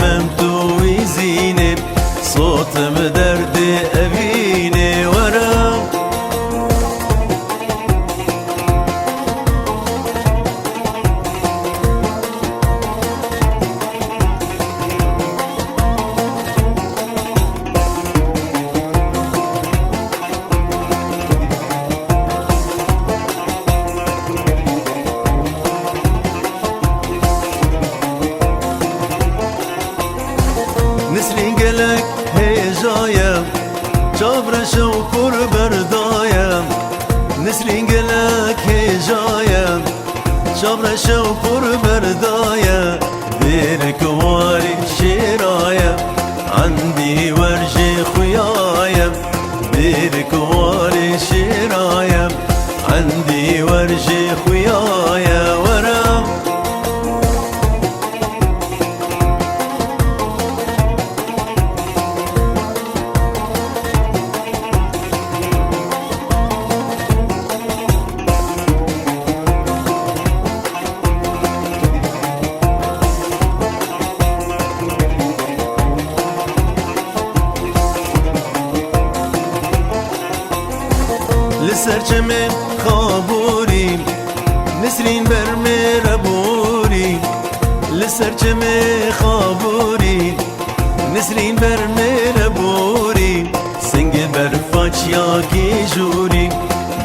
دمم توی زینه صوتم درد اوینه ورم نسرین گلک هیجایم چابرش و پر بردایم نسرین گلک هیجایم چابرش و پر بردایم دیر کواری شیرایم عندي ورجي خویایم دیر کواری شیرایم عندي ورجي خویایم ورم لسرچم خابوریم نسرین بر مربوریم لسرچم خابوریم نسرین بر مربوریم سنگ بر فاچیا کی جوریم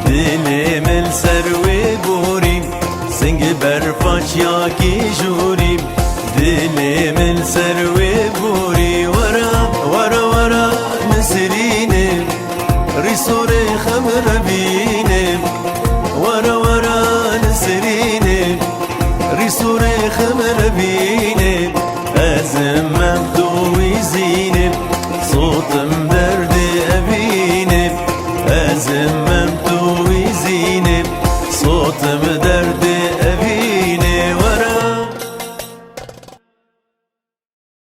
دل مل سر و بوریم سنگ بر فاچیا کی جوریم